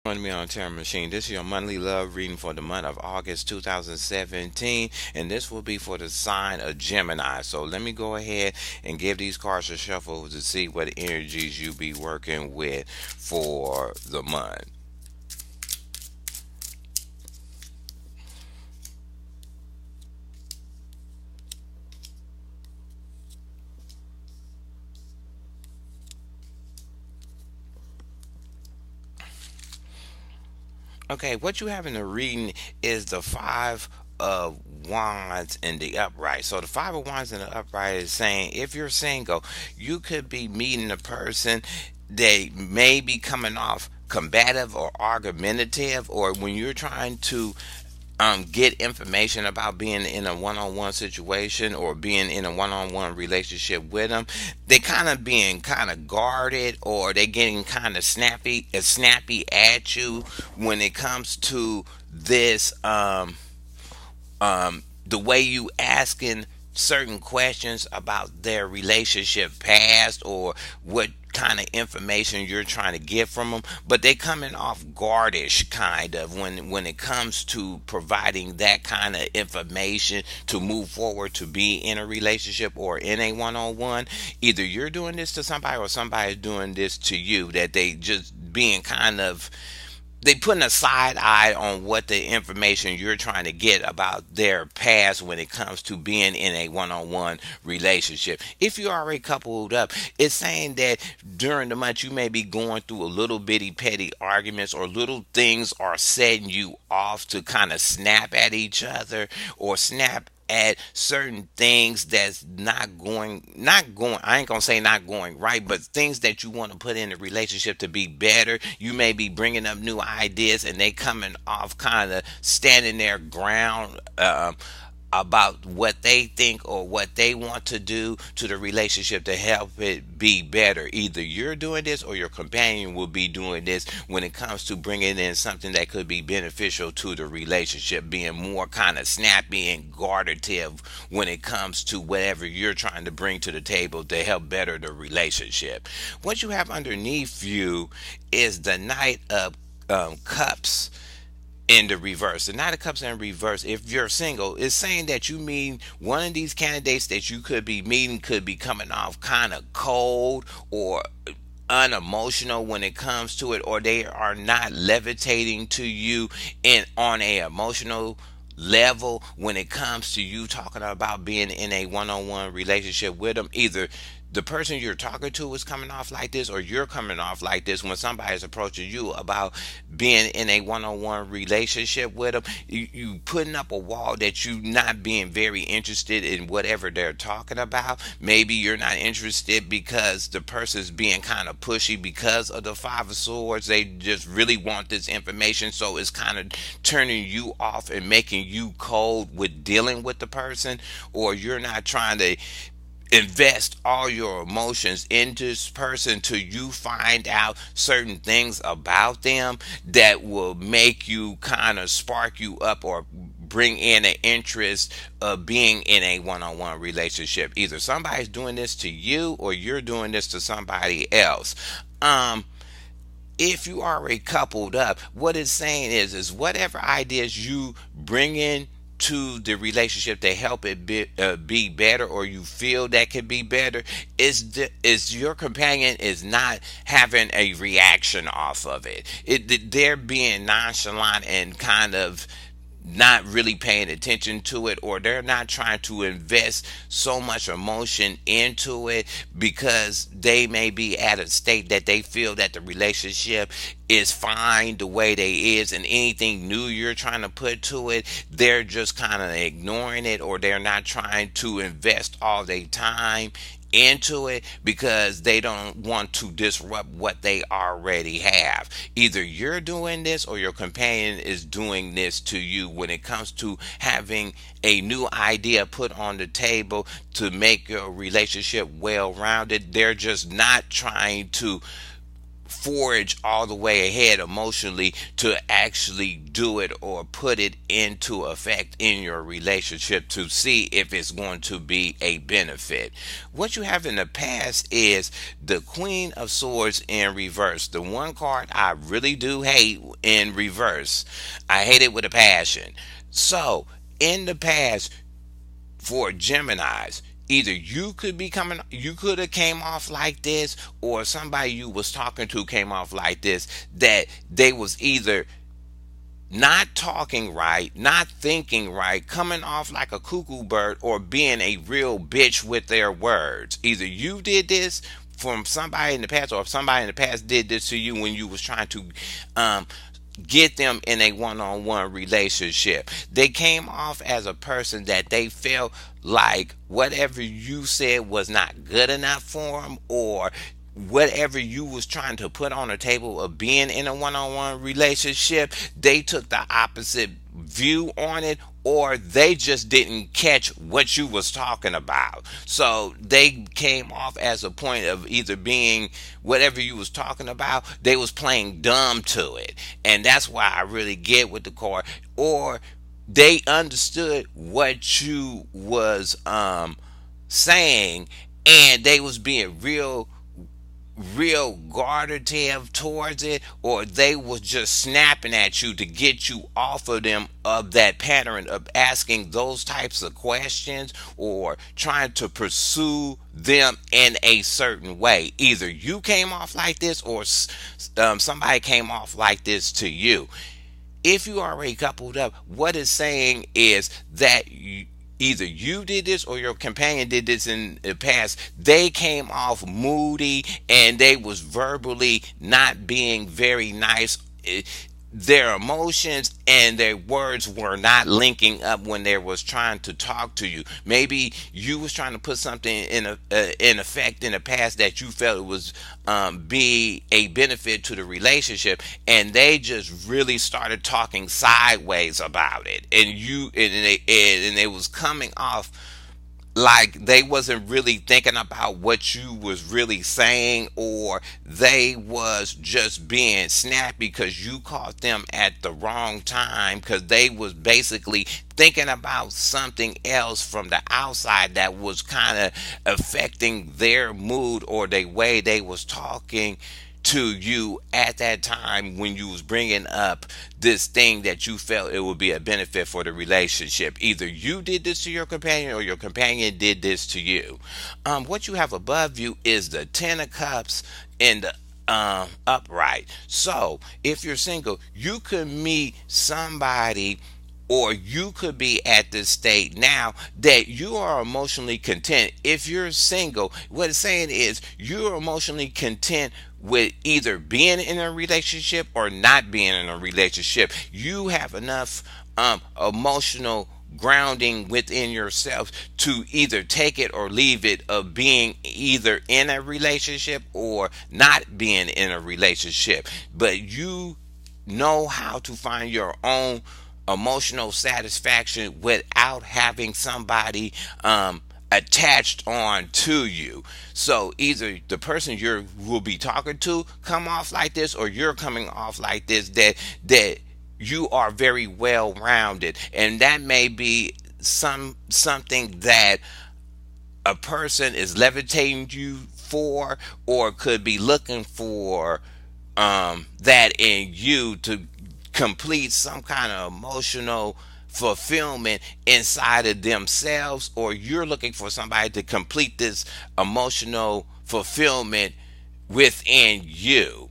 Joining me on Terror Machine. This is your monthly love reading for the month of August 2017, and this will be for the sign of Gemini. So let me go ahead and give these cards a shuffle to see what energies you be working with for the month. Okay, what you have in the reading is the Five of Wands in the upright. So the Five of Wands in the upright is saying if you're single, you could be meeting a person they may be coming off combative or argumentative, or when you're trying to get information about being in a one-on-one situation or being in a one-on-one relationship with them, they kind of being kind of guarded, or they getting kind of snappy at you when it comes to this the way you asking certain questions about their relationship past, or what kind of information you're trying to get from them, but they coming off guardish kind of when it comes to providing that kind of information to move forward to be in a relationship or in a one-on-one. Either you're doing this to somebody or somebody's doing this to you, that they just being kind of, they putting a side eye on what the information you're trying to get about their past when it comes to being in a one-on-one relationship. If you're already coupled up, it's saying that during the month you may be going through a little bitty petty arguments, or little things are setting you off to kind of snap at each other, or snap at certain things that's not going, I ain't gonna say not going right, but things that you want to put in a relationship to be better. You may be bringing up new ideas, and they coming off kind of standing their ground, about what they think or what they want to do to the relationship to help it be better. Either you're doing this or your companion will be doing this when it comes to bringing in something that could be beneficial to the relationship, being more kind of snappy and guardative when it comes to whatever you're trying to bring to the table to help better the relationship. What you have underneath you is the Knight of Cups in the reverse. The Knight of Cups in reverse, if you're single, is saying that you mean one of these candidates that you could be meeting could be coming off kind of cold or unemotional when it comes to it, or they are not levitating to you in on a emotional level when it comes to you talking about being in a one-on-one relationship with them. Either the person you're talking to is coming off like this, or you're coming off like this when somebody's approaching you about being in a one-on-one relationship with them. You putting up a wall that you not being very interested in whatever they're talking about. Maybe you're not interested because the person's being kind of pushy because of the Five of Swords. They just really want this information, so it's kind of turning you off and making you cold with dealing with the person. Or you're not trying to invest all your emotions into this person till you find out certain things about them that will make you kind of spark you up, or bring in an interest of being in a one-on-one relationship. Either somebody's doing this to you or you're doing this to somebody else. um if you already coupled up, what it's saying is whatever ideas you bring in to the relationship to help it be better, or you feel that can be better, is your companion is not having a reaction off of they're being nonchalant and kind of not really paying attention to it, or they're not trying to invest so much emotion into it, because they may be at a state that they feel that the relationship is fine the way they is, and anything new you're trying to put to it, they're just kind of ignoring it, or they're not trying to invest all their time into it because they don't want to disrupt what they already have. Either you're doing this or your companion is doing this to you when it comes to having a new idea put on the table to make your relationship well rounded. They're just not trying to forge all the way ahead emotionally to actually do it or put it into effect in your relationship to see if it's going to be a benefit. What you have in the past is the Queen of Swords in reverse. The one card I really do hate in reverse. I hate it with a passion. So, in the past, for Geminis, either you could have came off like this, or somebody you was talking to came off like this, that they was either not talking right, not thinking right, coming off like a cuckoo bird, or being a real bitch with their words. Either you did this from somebody in the past, or if somebody in the past did this to you when you was trying to um, get them in a one-on-one relationship. They came off as a person that they felt like whatever you said was not good enough for them, or whatever you was trying to put on the table of being in a one-on-one relationship, they took the opposite view on it, or they just didn't catch what you was talking about. So they came off as a point of either being whatever you was talking about, they was playing dumb to it. And that's why I really get with the card. Or they understood what you was saying, and they was being real guardative towards it, or they was just snapping at you to get you off of them, of that pattern of asking those types of questions or trying to pursue them in a certain way. Either you came off like this, or somebody came off like this to you. If you already coupled up, what it's saying is that either you did this or your companion did this in the past. They came off moody, and they was verbally not being very nice. Their emotions and their words were not linking up when they was trying to talk to you. Maybe you was trying to put something in effect in the past that you felt it was be a benefit to the relationship, and they just really started talking sideways about it, and and it was coming off like they wasn't really thinking about what you was really saying, or they was just being snappy because you caught them at the wrong time, because they was basically thinking about something else from the outside that was kind of affecting their mood or the way they was talking to you at that time when you was bringing up this thing that you felt it would be a benefit for the relationship. Either you did this to your companion, or your companion did this to you. What you have above you is the Ten of Cups in the upright. So if you're single, you could meet somebody, or you could be at this state now that you are emotionally content. If you're single, what it's saying is you're emotionally content with either being in a relationship or not being in a relationship. You have enough emotional grounding within yourself to either take it or leave it, of being either in a relationship or not being in a relationship. But you know how to find your own emotional satisfaction without having somebody attached on to you. So either the person you will be talking to come off like this, or you're coming off like this, that you are very well rounded, and that may be something that a person is levitating you for, or could be looking for that in you to complete some kind of emotional fulfillment inside of themselves, or you're looking for somebody to complete this emotional fulfillment within you.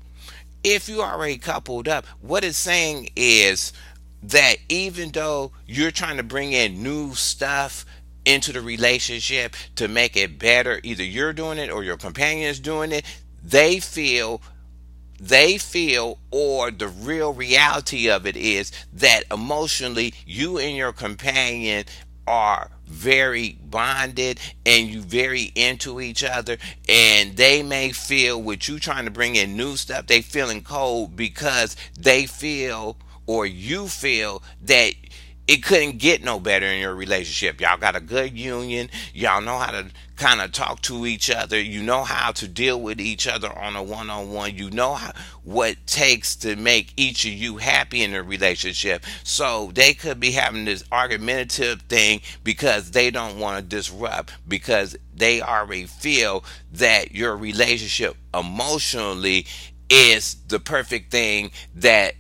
If you already coupled up, what it's saying is that even though you're trying to bring in new stuff into the relationship to make it better, either you're doing it or your companion is doing it, they feel or the real reality of it is that emotionally you and your companion are very bonded, and you very into each other, and they may feel with you trying to bring in new stuff, they feeling cold because they feel, or you feel, that it couldn't get no better in your relationship. Y'all got a good union. Y'all know how to kind of talk to each other. You know how to deal with each other on a one-on-one. You know what it takes to make each of you happy in a relationship. So they could be having this argumentative thing because they don't want to disrupt, because they already feel that your relationship emotionally is the perfect thing that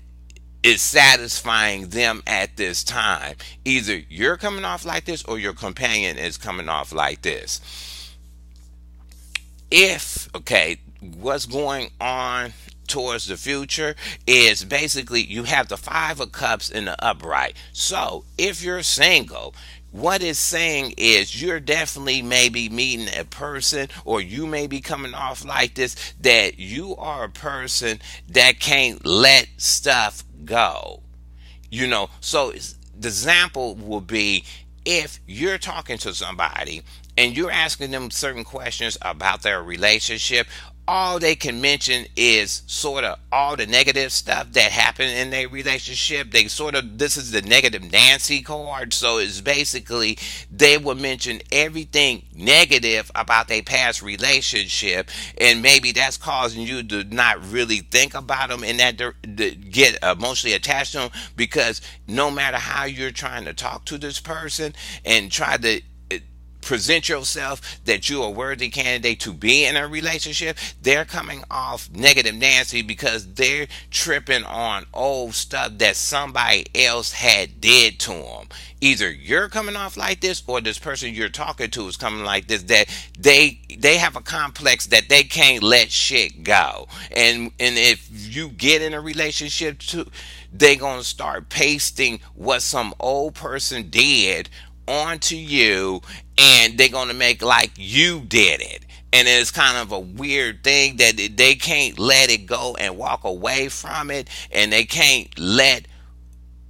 is satisfying them at this time. Either you're coming off like this or your companion is coming off like this. If, okay, what's going on towards the future is basically you have the Five of Cups in the upright. So if you're single, what it's saying is you're definitely maybe meeting a person, or you may be coming off like this, that you are a person that can't let stuff go. So the example will be, if you're talking to somebody and you're asking them certain questions about their relationship, all they can mention is sort of all the negative stuff that happened in their relationship. They sort of, this is the negative Nancy card. So it's basically they will mention everything negative about their past relationship, and maybe that's causing you to not really think about them and that get emotionally attached to them, because no matter how you're trying to talk to this person and try to present yourself that you're a worthy candidate to be in a relationship, they're coming off negative Nancy because they're tripping on old stuff that somebody else had did to them. Either you're coming off like this, or this person you're talking to is coming like this, that they have a complex that they can't let shit go. And if you get in a relationship too, they gonna start pasting what some old person did onto you, and they're going to make like you did it. And it's kind of a weird thing that they can't let it go and walk away from it, and they can't let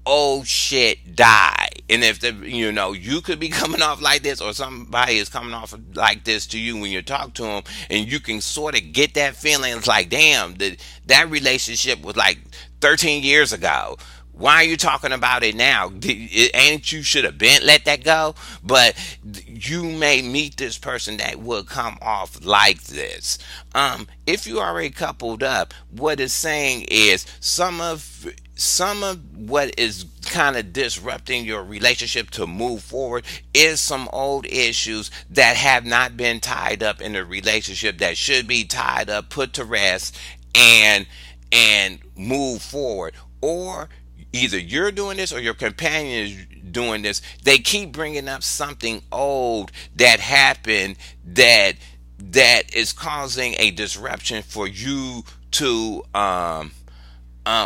old shit die. And if you could be coming off like this, or somebody is coming off like this to you when you talk to them, and you can sort of get that feeling. It's like, damn, that relationship was like 13 years ago. Why are you talking about it now? Ain't you should have been let that go? But you may meet this person that will come off like this. If you already coupled up, what it's saying is some of what is kind of disrupting your relationship to move forward is some old issues that have not been tied up in the relationship, that should be tied up, put to rest, and move forward. Or either you're doing this or your companion is doing this. They keep bringing up something old that happened that is causing a disruption for you to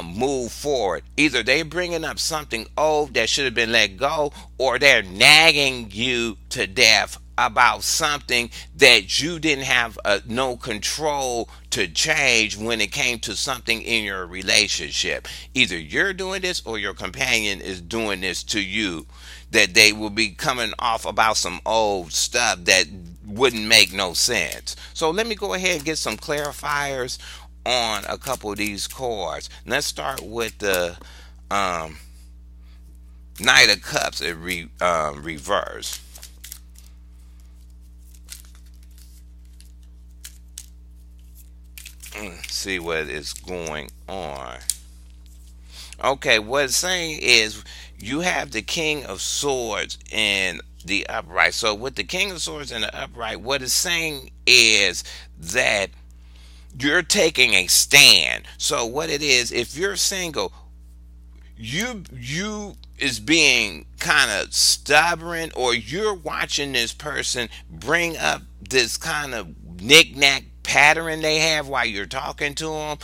move forward. Either they bringing up something old that should have been let go, or they're nagging you to death about something that you didn't have no control to change when it came to something in your relationship. Either you're doing this or your companion is doing this to you, that they will be coming off about some old stuff that wouldn't make no sense. So let me go ahead and get some clarifiers on a couple of these cards. Let's start with the Knight of Cups in reverse. See what is going on. Okay, what it's saying is you have the King of Swords in the upright. So with the King of Swords in the upright, what it's saying is that you're taking a stand. So what it is, if you're single, you is being kind of stubborn, or you're watching this person bring up this kind of knick-knack pattern they have while you're talking to them.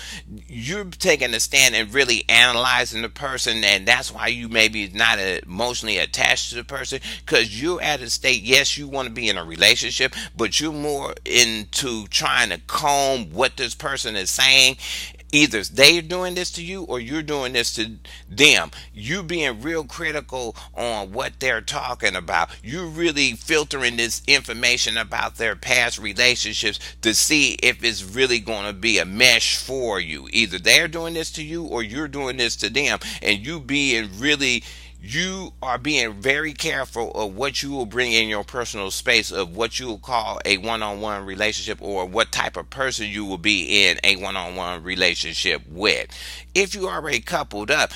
You're taking a stand and really analyzing the person, and that's why you maybe not emotionally attached to the person, because you're at a state, yes, you want to be in a relationship, but you're more into trying to comb what this person is saying. Either they're doing this to you or you're doing this to them. You being real critical on what they're talking about. You really filtering this information about their past relationships to see if it's really going to be a mesh for you. Either they're doing this to you or you're doing this to them. And you being really you are being very careful of what you will bring in your personal space of what you will call a one-on-one relationship, or what type of person you will be in a one-on-one relationship with. If you already coupled up,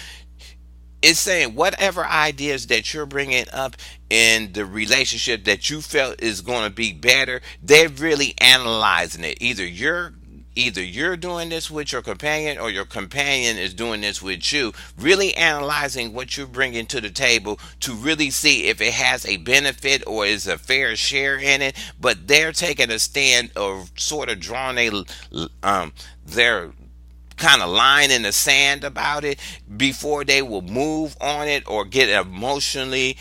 it's saying whatever ideas that you're bringing up in the relationship that you felt is going to be better, they're really analyzing it. Either you're doing this with your companion, or your companion is doing this with you, really analyzing what you're bringing to the table to really see if it has a benefit or is a fair share in it. But they're taking a stand of sort of drawing their kind of line in the sand about it before they will move on it or get emotionally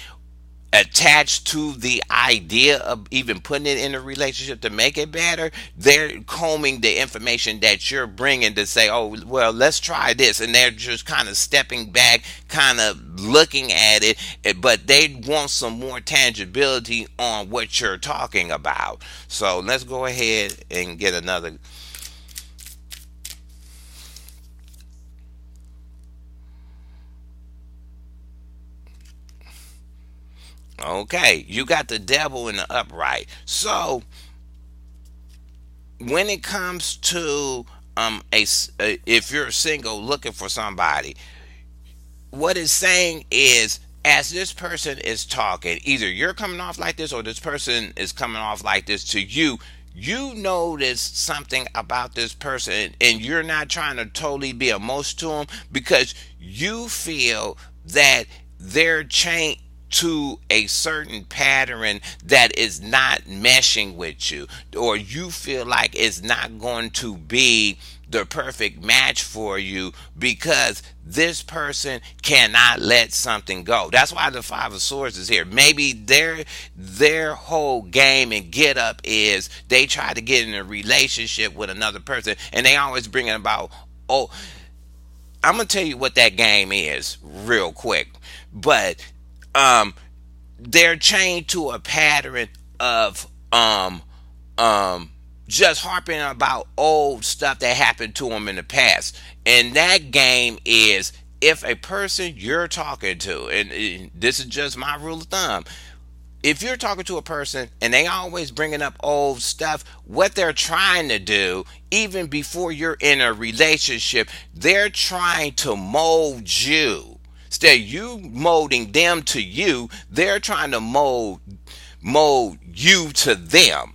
attached to the idea of even putting it in a relationship to make it better. They're combing the information that you're bringing to say, oh, well, let's try this. And they're just kind of stepping back, kind of looking at it, but they want some more tangibility on what you're talking about. So let's go ahead and get another. Okay, you got the devil in the upright. So when it comes to if you're single looking for somebody, what it's saying is, as this person is talking, either you're coming off like this or this person is coming off like this to you. You notice something about this person, and you're not trying to totally be emotional to them, because you feel that they're chained to a certain pattern that is not meshing with you, or you feel like it's not going to be the perfect match for you because this person cannot let something go. That's why the Five of Swords is here. Maybe their whole game and get up is they try to get in a relationship with another person, and they always bring it about, oh, I'm gonna tell you what that game is real quick. But um they're chained to a pattern of just harping about old stuff that happened to them in the past. And that game is, if a person you're talking to, and this is just my rule of thumb, if you're talking to a person and they always bringing up old stuff, what they're trying to do, even before you're in a relationship, they're trying to mold you. Instead of you molding them to you, they're trying to mold you to them.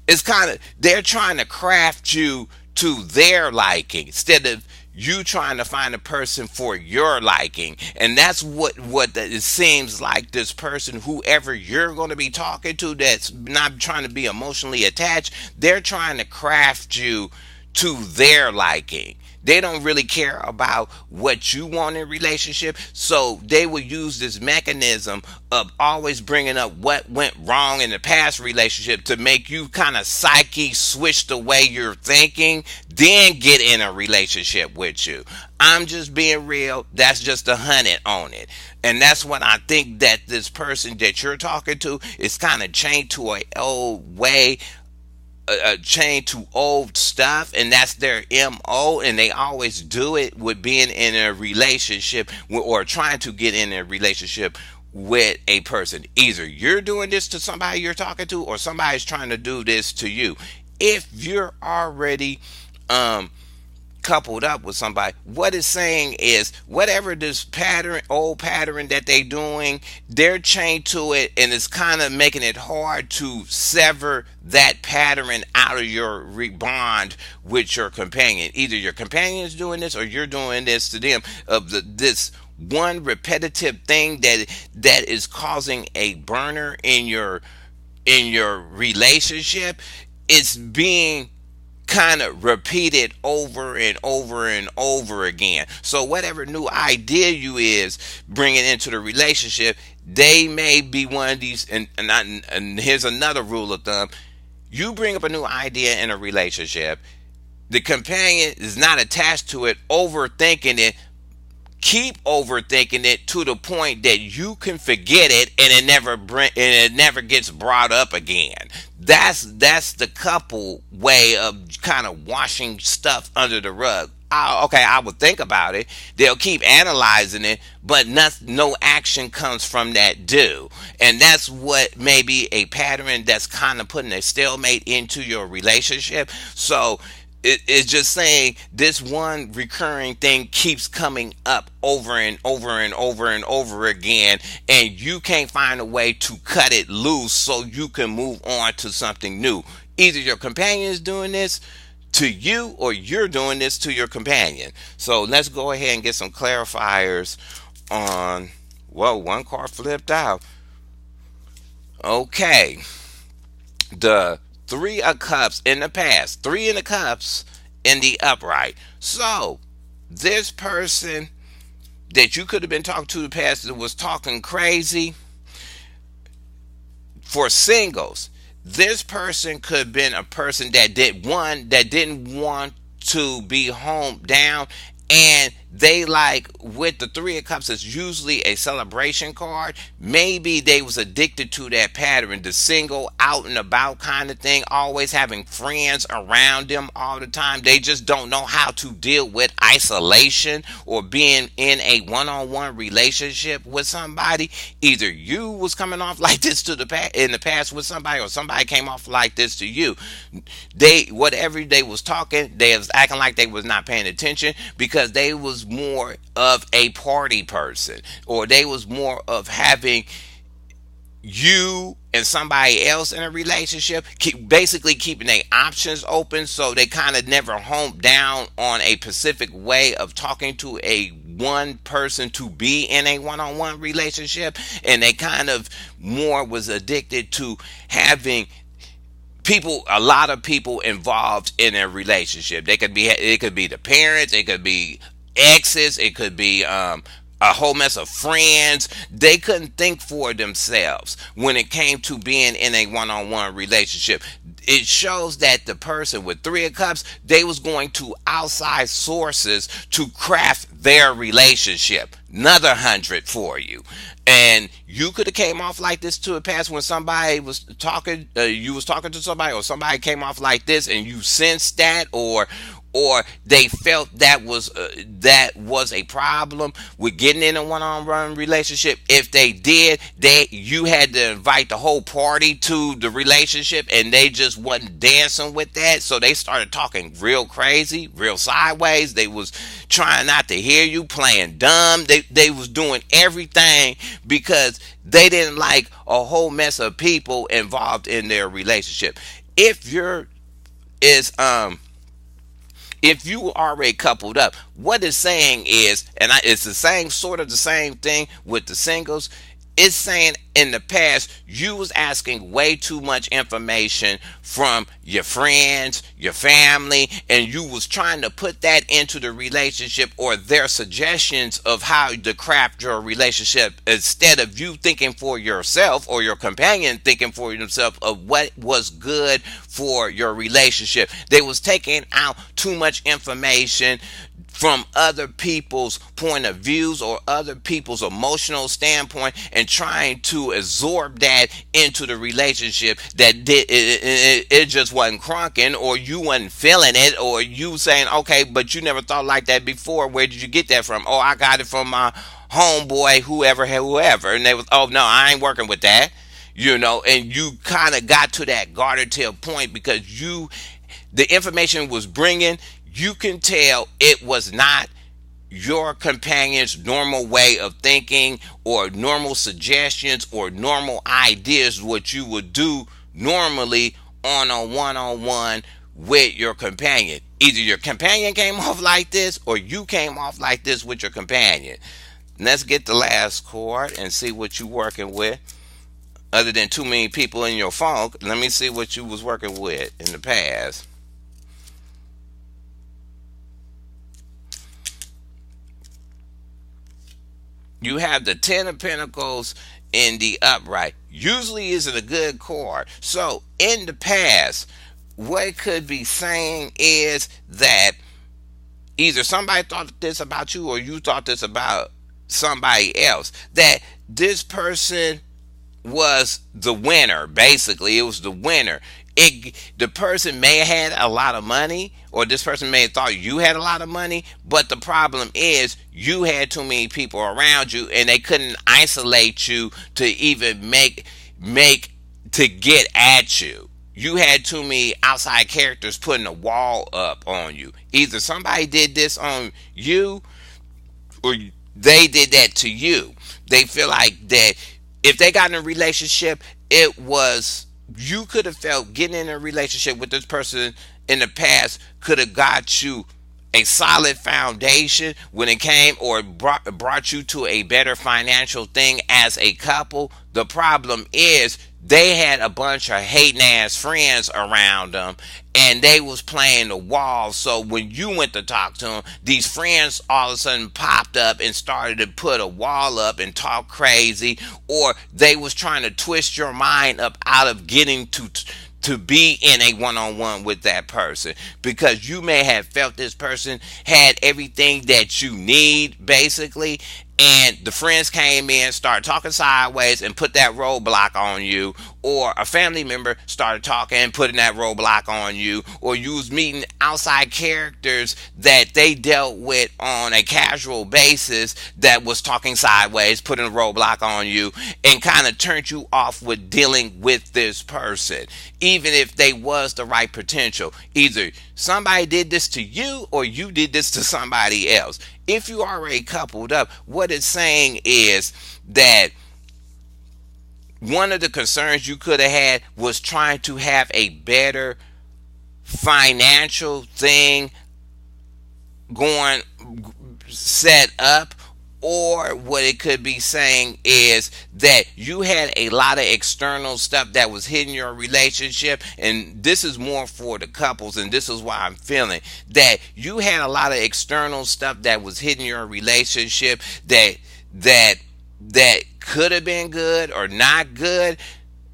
It's kind of, they're trying to craft you to their liking instead of you trying to find a person for your liking. And that's it seems like this person, whoever you're going to be talking to, that's not trying to be emotionally attached, they're trying to craft you to their liking. They don't really care about what you want in a relationship, so they will use this mechanism of always bringing up what went wrong in the past relationship to make you kind of psyche switch the way you're thinking, then get in a relationship with you. I'm just being real. That's just 100 on it. And that's what I think, that this person that you're talking to is kind of chained to an old way, chained to old stuff, and that's their MO, and they always do it with being in a relationship or trying to get in a relationship with a person. Either you're doing this to somebody you're talking to, or somebody's trying to do this to you. If you're already coupled up with somebody, what it's saying is, whatever this pattern, old pattern that they doing, they're chained to it, and it's kind of making it hard to sever that pattern out of your bond with your companion. Either your companion is doing this, or you're doing this to them, of this one repetitive thing that is causing a burner in your relationship. It's being kind of repeated over and over and over again. So whatever new idea you is bringing into the relationship, they may be one of these. And here's another rule of thumb: you bring up a new idea in a relationship, the companion is not attached to it, overthinking it. Keep overthinking it to the point that you can forget it, and it never gets brought up again. That's the couple way of kind of washing stuff under the rug. okay, I would think about it. They'll keep analyzing it, but no action comes from that do. And that's what maybe a pattern that's kind of putting a stalemate into your relationship. So it's just saying this one recurring thing keeps coming up over and over and over and over again, and you can't find a way to cut it loose so you can move on to something new. Either your companion is doing this to you or you're doing this to your companion. So let's go ahead and get some clarifiers on. Whoa, one card flipped out. Okay. The three of cups in the past, three in the cups in the upright. So this person that you could have been talking to the past that was talking crazy, for singles, this person could have been a person that didn't want to be home down, and they, like with the three of cups, is usually a celebration card. Maybe they was addicted to that pattern, the single out and about kind of thing, always having friends around them all the time. They just don't know how to deal with isolation or being in a one-on-one relationship with somebody. Either you was coming off like this to in the past with somebody, or somebody came off like this to you. They, whatever they was talking, they was acting like they was not paying attention because they was more of a party person, or they was more of having you and somebody else in a relationship, basically keeping their options open, so they kind of never home down on a specific way of talking to a one person to be in a one-on-one relationship. And they kind of more was addicted to having people, a lot of people involved in a relationship. It could be the parents, it could be exes, it could be a whole mess of friends. They couldn't think for themselves when it came to being in a one-on-one relationship. It shows that the person with three of cups, they was going to outside sources to craft their relationship. Another 100 for you. And you could have came off like this to a past when somebody was talking, you was talking to somebody, or somebody came off like this and you sensed that, or they felt that was a problem with getting in a one-on-one relationship. If they did, you had to invite the whole party to the relationship, and they just wasn't dancing with that. So they started talking real crazy, real sideways. They was trying not to hear you, playing dumb. They was doing everything because they didn't like a whole mess of people involved in their relationship. If you're is if you already coupled up, what it's saying is, and it's the same, sort of the same thing with the singles. It's saying in the past you was asking way too much information from your friends, your family, and you was trying to put that into the relationship, or their suggestions of how to craft your relationship, instead of you thinking for yourself or your companion thinking for themselves of what was good for your relationship. They was taking out too much information from other people's point of views or other people's emotional standpoint, and trying to absorb that into the relationship, that it just wasn't crunking, or you wasn't feeling it, or you saying, okay, but you never thought like that before. Where did you get that from? Oh, I got it from my homeboy, whoever. And they was, oh no, I ain't working with that. And you kind of got to that garter tail point because the information was bringing, you can tell it was not your companion's normal way of thinking, or normal suggestions, or normal ideas, what you would do normally on a one-on-one with your companion. Either your companion came off like this, or you came off like this with your companion. Let's get the last chord and see what you're working with. Other than too many people in your phone, let me see what you was working with in the past. You have the Ten of Pentacles in the upright. Usually isn't a good card. So in the past, what it could be saying is that either somebody thought this about you, or you thought this about somebody else. That this person was the winner. Basically, it was the winner. the person may have had a lot of money, or this person may have thought you had a lot of money, but the problem is you had too many people around you, and they couldn't isolate you to even make to get at you. You had too many outside characters putting a wall up on you. Either somebody did this on you, or they did that to you. They feel like that if they got in a relationship, it was, you could have felt getting in a relationship with this person in the past could have got you a solid foundation when it came, or brought you to a better financial thing as a couple. The problem is they had a bunch of hating ass friends around them, and they was playing the wall. So when you went to talk to them, these friends all of a sudden popped up and started to put a wall up and talk crazy, or they was trying to twist your mind up out of getting to be in a one-on-one with that person, because you may have felt this person had everything that you need basically, and the friends came in, started talking sideways and put that roadblock on you, or a family member started talking and putting that roadblock on you, or you was meeting outside characters that they dealt with on a casual basis that was talking sideways, putting a roadblock on you, and kind of turned you off with dealing with this person, even if they was the right potential. Either somebody did this to you, or you did this to somebody else. If you already coupled up, what it's saying is that one of the concerns you could have had was trying to have a better financial thing going, set up. Or what it could be saying is that you had a lot of external stuff that was hitting your relationship, and this is more for the couples, and this is why I'm feeling that you had a lot of external stuff that was hitting your relationship that could have been good or not good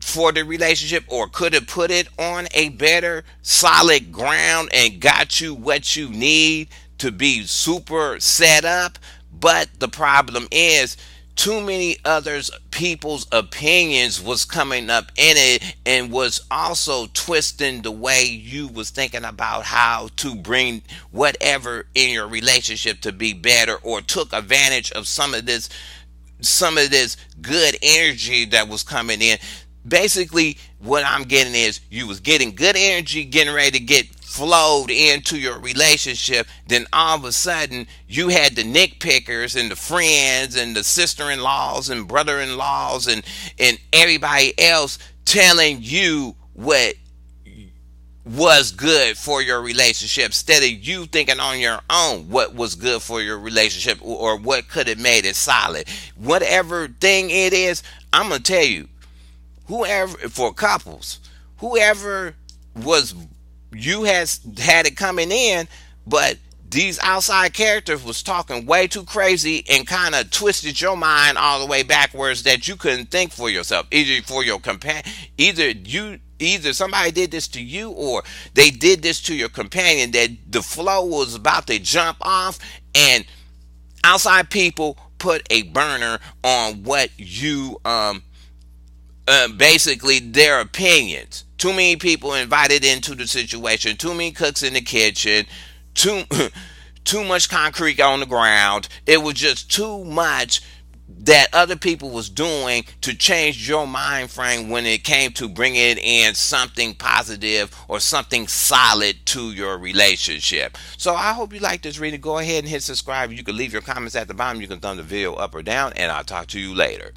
for the relationship, or could have put it on a better solid ground and got you what you need to be super set up. But the problem is too many others people's opinions was coming up in it, and was also twisting the way you was thinking about how to bring whatever in your relationship to be better, or took advantage of some of this good energy that was coming in. Basically what I'm getting is you was getting good energy, getting ready to get flowed into your relationship. Then all of a sudden you had the nitpickers and the friends and the sister-in-laws and brother-in-laws and everybody else telling you what was good for your relationship, instead of you thinking on your own what was good for your relationship, or what could have made it solid. Whatever thing it is, I'm gonna tell you, whoever, for couples, whoever was, you has had it coming in, but these outside characters was talking way too crazy and kind of twisted your mind all the way backwards, that you couldn't think for yourself, either for your companion, either somebody did this to you, or they did this to your companion, that the flow was about to jump off, and outside people put a burner on what you basically their opinions. Too many people invited into the situation, too many cooks in the kitchen, too too much concrete on the ground. It was just too much that other people was doing to change your mind frame when it came to bringing in something positive or something solid to your relationship. So I hope you like this reading. Go ahead and hit subscribe. You can leave your comments at the bottom. You can thumb the video up or down, and I'll talk to you later.